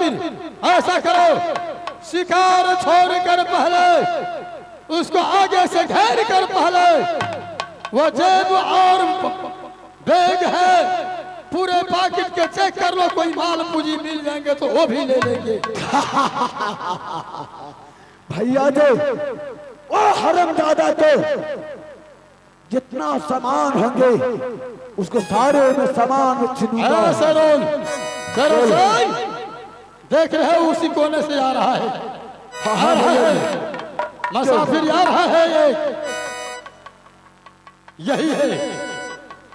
फिर ऐसा करो, शिकार छोड़कर पहले उसको आगे से घेर कर पहले वो जेब और बैग है पूरे पैकेट के चेक कर लो, कोई माल पूंजी मिल जाएंगे तो वो भी ले लेंगे। भैया जी ओ हरमजादा तो जितना सामान होंगे उसको सारे में सामान छीनूंगा। सरोल सरोल देख रहे हो उसी कोने से आ रहा है, आ रहा है मुसाफिर आ रहा है, ये यही है,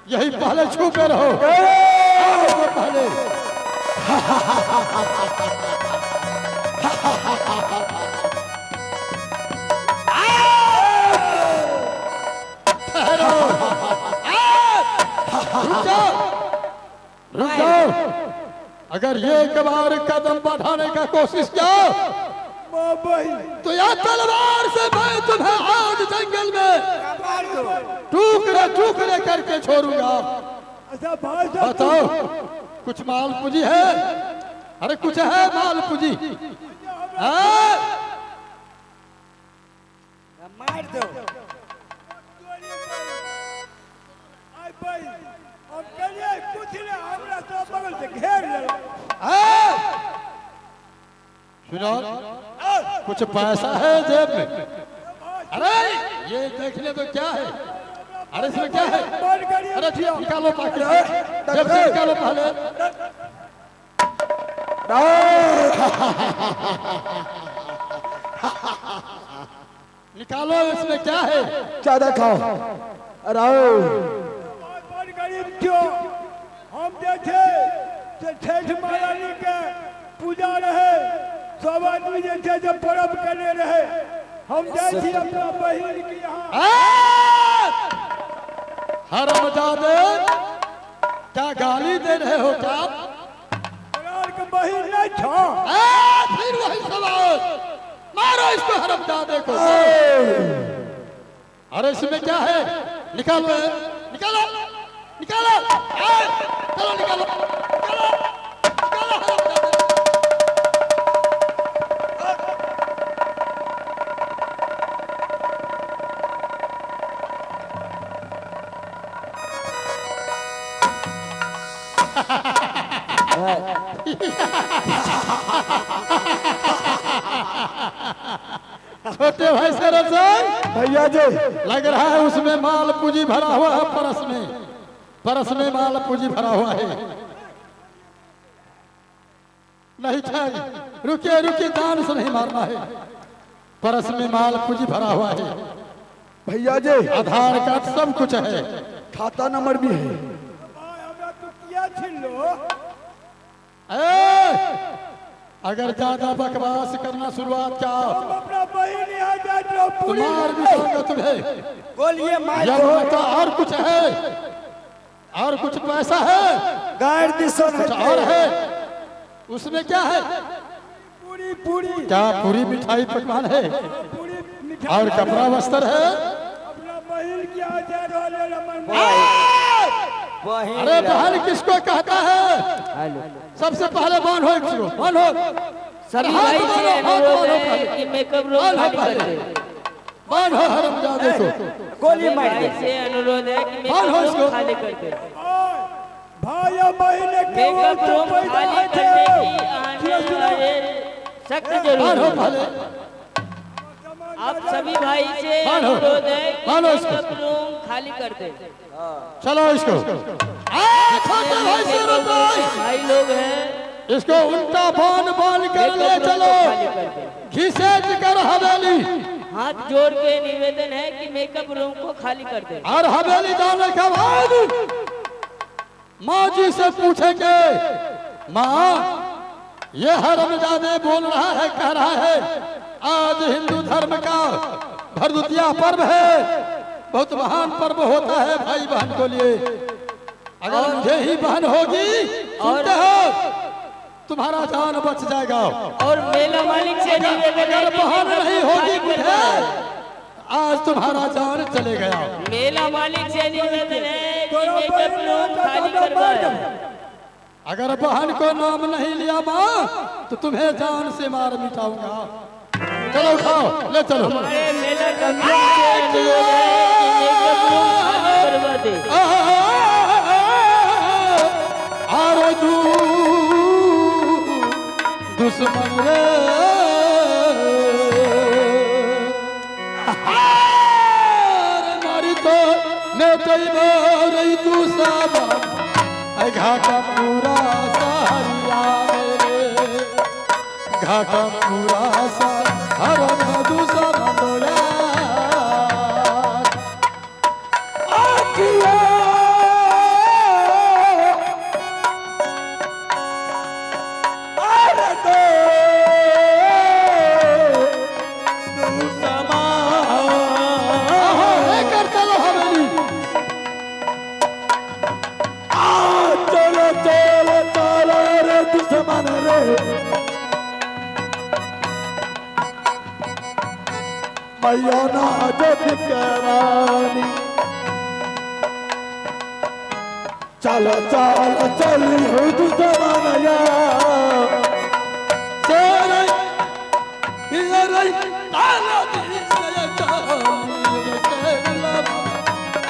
यही पहले छुपे रहो पहले। रुक जाओ, अगर ये एक बार कदम बढ़ाने का कोशिश किया तो या तलवार से मैं तुम्हें आज जंगल में टुकड़े टुकड़े करके छोड़ूंगा। बताओ कुछ माल पूंजी है? अरे कुछ है माल पूंजी? मार दो सुनो, कुछ पैसा है जेब में? अरे ये देख ले तो क्या है? अरे इसमें क्या है? अरे ठीक निकालो पैकेट, जेब से निकालो पहले। निकालो, इसमें क्या है? ज्यादा खाओ। अरे गरीब क्यों हम देखे ठेठ महारानी के पूजा रहे, सब आदमी जैसे जब पर्व करने रहे, हम जैसे अपना बहन की यहाँ। हरामजादे क्या गाली दे रहे हो क्या? के बहन नहीं था। फिर वही सवाल, मारो इसको हरामजादे को। अरे इसमें क्या है? निकालो निकालो निकालो, चलो निकालो निकालो निकालो हरामजादे। छोटे भाई सरल भैया जी लग रहा है उसमें माल पूंजी भरा हुआ है, परस में माल पूंजी भरा हुआ है। नहीं चाहिए, रुकिए रुकिए, दान से नहीं मारना है, परस में माल पूंजी भरा हुआ है। भैया जी आधार कार्ड सब कुछ है, खाता नंबर भी है। अगर ज्यादा बकवास करना शुरुआत क्या अपना बहन यहाँ जाते हो पूरी मार भी दूंगा तुम्हें। गोलियां मार या तो और कुछ है, और कुछ पैसा है, गाड़ दिसो कुछ और है, उसमें क्या है? पूरी पूरी क्या पूरी मिठाई पकवान है पूरी मिठाई और कपड़ा वस्त्र है? अपना बहन की आजाद वाले रमन। अरे बहन किसको कहता है? सबसे पहले बांध हो इसको, बांध हो सभी भाई से अनुरोध है कि मेकअप रूम खाली कर दे। बांध हो हरामजादे को, गोली मार दे। भाई से अनुरोध है कि बांध हो मेकअप इसको। रूम खाली कर दे। भाई और बहन के मेकअप रूम खाली करने की आने वाले सख्त बांध हो जरूर। पहले, आप सभी भाई से बांध हो, अनुरोध है कि बांध हो इसको। मेकअप रूम खाली कर दे। चलो इसको। छोटे भाई से भाई लोग हैं, इसको उल्टा बांध बांध कर ले चलो, खाली कर दे। घिसेट कर हवेली, हाथ जोड़ के निवेदन है कि मेकअप रूम को खाली कर दे। और हवेली जाने के बाद माँ जी से पूछेंगे, माँ ये हरामजादे बोल रहा है, कह रहा है आज हिंदू धर्म का भरदुतिया पर्व है, बहुत महान पर्व होता है भाई बहन को लिए। अगर मुझे ही बहन होगी सुनते हो तुम्हारा जान बच जाएगा, और मेला मालिक से निवेदन है अगर कि बहन नहीं मेकअप होगी रूम मुझे खाली कर आज तुम्हारा जान चले गया। दे। मेला मालिक से निवेदन है कि मेकअप रूम खाली करवाए। अगर बहन को नाम नहीं लिया माँ तो तुम्हें जान से मार मिटाऊंगा। चलो उठाओ, ले चलो। हमारे मेला कमियों से अनुरोध है कि लेकर लोग आगे करवा दे। आरज़ू दुश्मन रे मारी तो नेटई रही तू सब घाटा पूरा सारिया मेरे घाटा पूरा सा हर दूसरा मंडोया आखिया मैया ना जब करानी चल चल चली हो तू जमानया सारे इधर ताला दिल से चाली से गुलाबा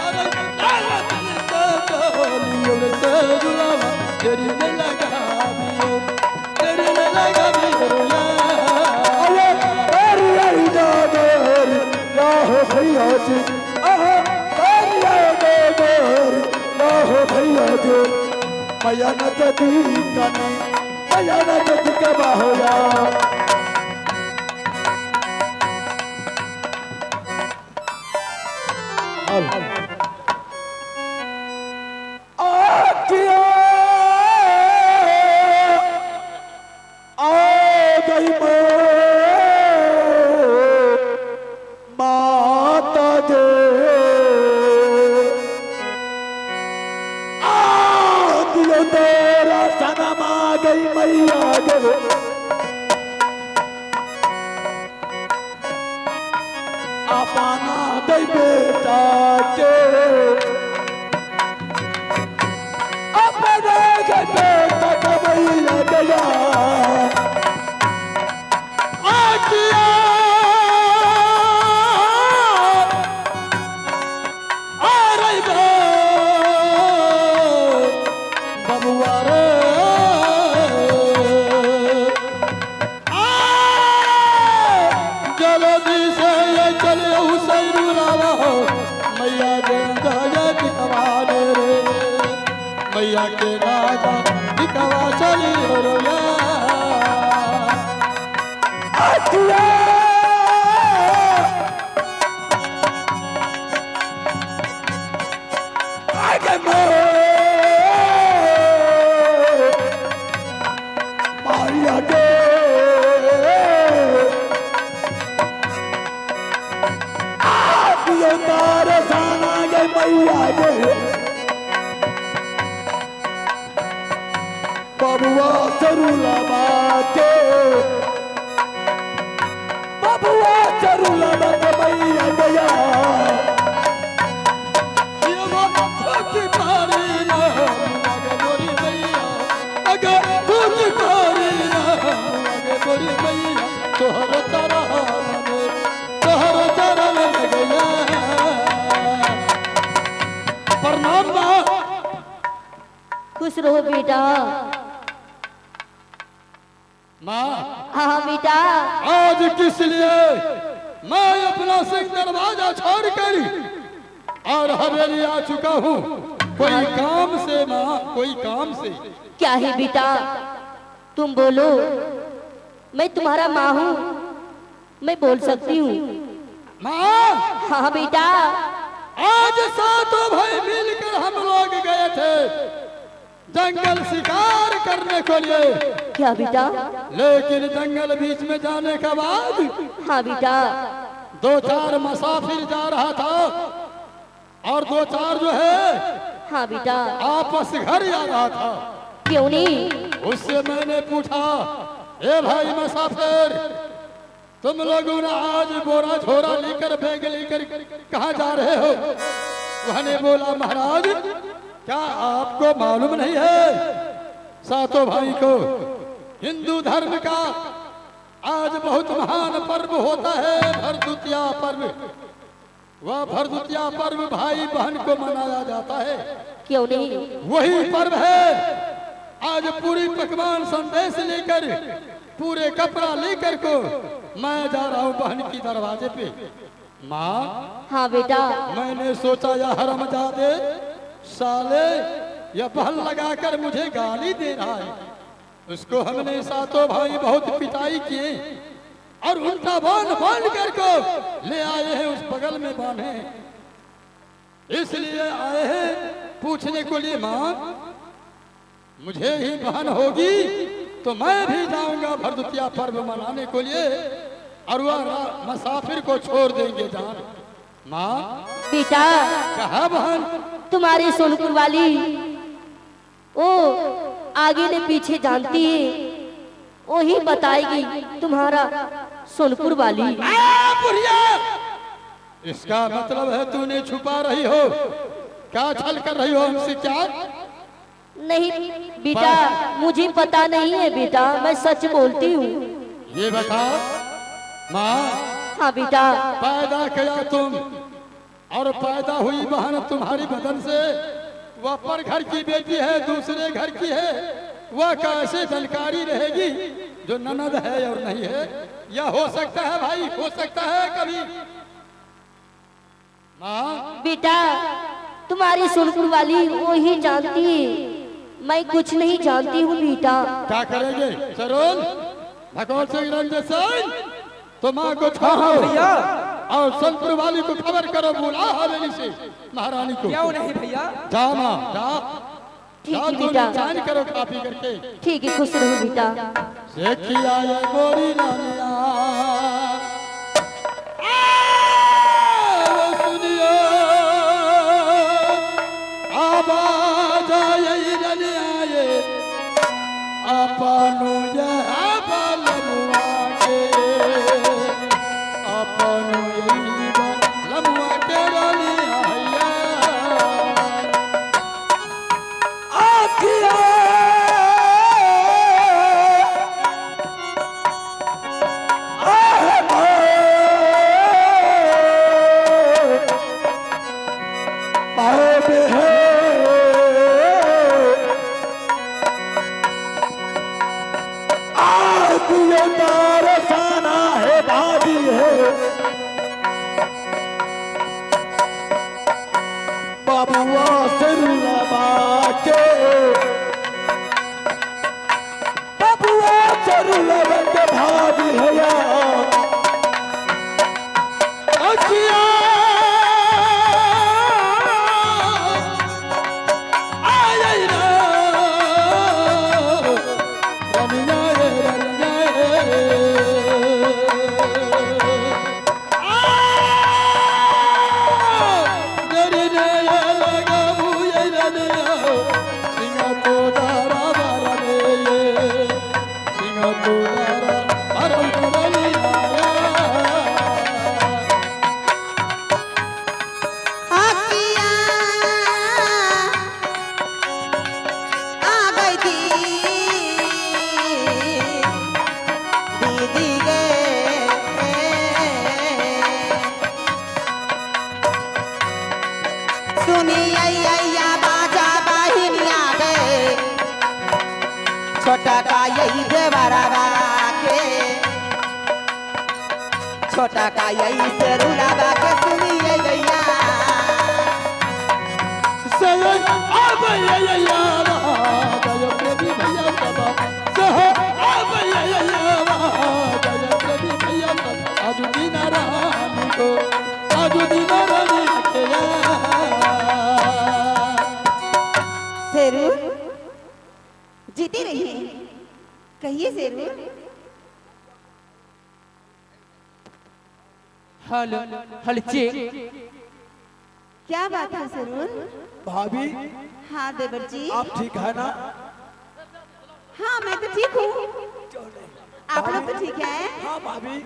अरे ताला दिल से चाली से गुलाबा तेरी में लगा बियो तेरी में लगा बियो भैया जी भैया जी मैया न जदी कनी मैया न जदी कबा होया अपना दे बेटा के अपने बेटा का भैया गया आकिया आ रही बबुआ रे जल्दी से ये चले हुसैन लावा मैया दे जाया दिखवा दे रे मैया के राजा दिखवा चली रो या आतिया आगे मारिया के तारे साना गे मैया गे बबुआ चरूला बाके बबुआ चरूला बाके मैया गया ये वो की पारी ना मगे गोरी मैया अगे तू की पारी ना मगे गोरी मैया तोहर चरण में गया प्रणाम बा खुश रहो बेटा। माँ हाँ बेटा। आज किस लिए मैं अपना सिंह दरवाजा छोड़ कर और हवेली आ चुका हूँ? कोई काम से माँ, कोई काम से। क्या है बेटा, तुम बोलो, मैं तुम्हारा माँ हूँ, मैं बोल सकती हूँ। माँ हाँ बेटा। आज सातों भाई मिलकर हम लोग गए थे जंगल शिकार करने के लिए। क्या बेटा? लेकिन जंगल बीच में जाने के बाद हाँ बेटा। 2-4 मुसाफिर जा रहा था और 2-4 जो है हाँ बेटा। आपस घर आ रहा था। क्यों नहीं? उससे मैंने पूछा, ए भाई मुसाफिर, तुम लोगों ने आज बोरा झोरा लेकर बैग लेकर कहाँ जा रहे हो? वह ने बोला, महाराज क्या आपको मालूम नहीं है सातों भाई को हिंदू धर्म का आज बहुत महान पर्व होता है भरदुतिया पर्व। वह भरदुतिया पर्व भाई बहन को मनाया जाता है। क्यों नहीं? वही पर्व है। आज पूरी पकवान संदेश लेकर पूरे कपड़ा लेकर को मैं जा रहा हूँ बहन की दरवाजे पे। माँ, हाँ बेटा। मैंने सोचा यह हरामजादे साले यह बहन लगाकर मुझे गाली दे रहा है। उसको हमने सातों भाई बहुत पिटाई किए और उल्टा बांध कर को ले आए हैं, उस बगल में बांधे। इसलिए आए हैं पूछने को लिए माँ मुझे ही बहन होगी तो मैं भी जाऊंगा भरदुतिया पर्व मनाने को लिए और वह मुसाफिर को छोड़ देंगे जान। माँ बेटा, कहा बहन? तुम्हारी सोनपुर वाली ओ आगे ने पीछे जानती है, वो ही बताएगी तुम्हारा सोनपुर वाली। बुढ़िया, इसका मतलब है तूने छुपा रही हो, क्या छल कर रही हो हमसे? क्या नहीं बेटा, मुझे पता नहीं है बेटा, मैं सच बोलती हूँ। ये बता माँ, हाँ बेटा। पैदा किया तुम और पैदा हुई बहन तुम्हारी बदन से, वह पर घर की बेटी है, दूसरे घर की है, वह कैसे जानकारी रहेगी जो ननद है और नहीं है? यह हो सकता है भाई, हो सकता है कभी। माँ बेटा, तुम्हारी सोनपुर वाली वो ही जानती है, मैं कुछ नहीं जानती हूँ बेटा। क्या करेंगे सरोन? भगवान सिंह रंजन सिंह तो माँ को छाओ भैया और सोनपुर वाली को खबर करो, बुला हवेली से महारानी को। क्यों नहीं भैया? जा माँ जा, ठीक जा है तुम बेटा। जान करो खा पी करके। ठीक है, खुश रहो बेटा। देखिया ये गोरी रानिया वो सुनियो आवाज आई रनिया ये अपनो ये बलमुआ के, अपनो ये बलमुआ के रनिया आखिया बाबुआ सिर लगा के, बाबुआ सिर लगा के भागी है अखिया आई रे रनिया रे छोटा का यही देवरवा के, छोटा का यही से रुलावा के सुनिए गैया सयन अब ये यारा जय प्रभु भैया बाबा सह अब ये यारा जय प्रभु भैया बाबा आज दिन रानी को, आज दिन रानी के शेरू जीती रहिए, कहिए शेरू। हल हलचे क्या बात है शेरू? भाभी हाँ देवर जी। आप ठीक है ना? हाँ मैं तो ठीक हूँ, आप लोग तो ठीक है? हाँ भाभी।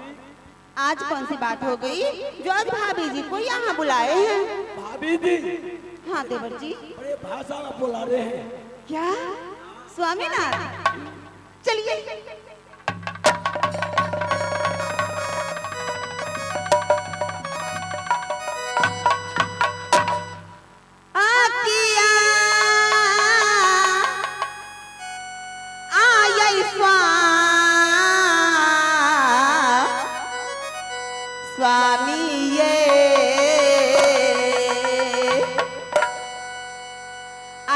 आज कौन सी बात हो गई जो आज भाभी जी को यहाँ बुलाए हैं? भाभी जी हाँ देवर जी। बड़े भाषा में बुला रहे हैं। क्या स्वामीनाथ चलिए। आकिया आयै स्वामी ये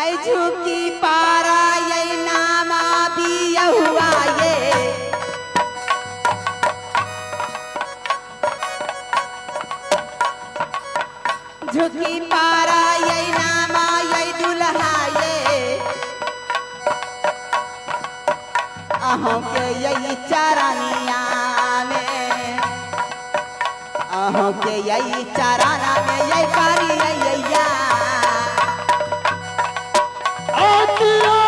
आई झुकी पारा ये नामा भी हुआ ये झुकी पारा ये नामा ये दुल्हा ये अहों के यही चरनिया में अहों के यही चराना में यही पारी यैया आकिया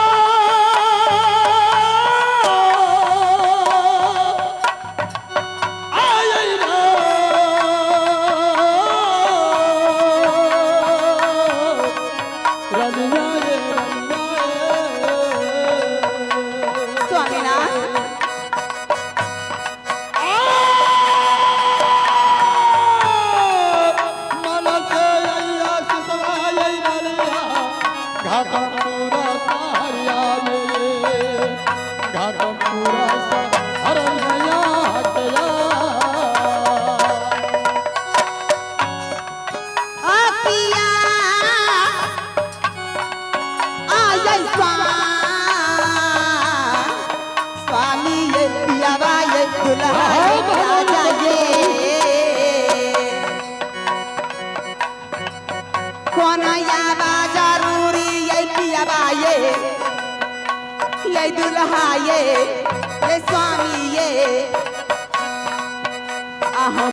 आयै रे रनिया ये स्वामीनाथ मनसे अय्या सुसवायै रनिया घाटम पूरा सारिया मेरे घाटम पूरा हरनिया हटया आकिया आयै स्वामी ये पियावा ये दुल्हा राजा ये कोना यावा जरूरी ये पियावा ये दुल्हा ये स्वामी ये अहों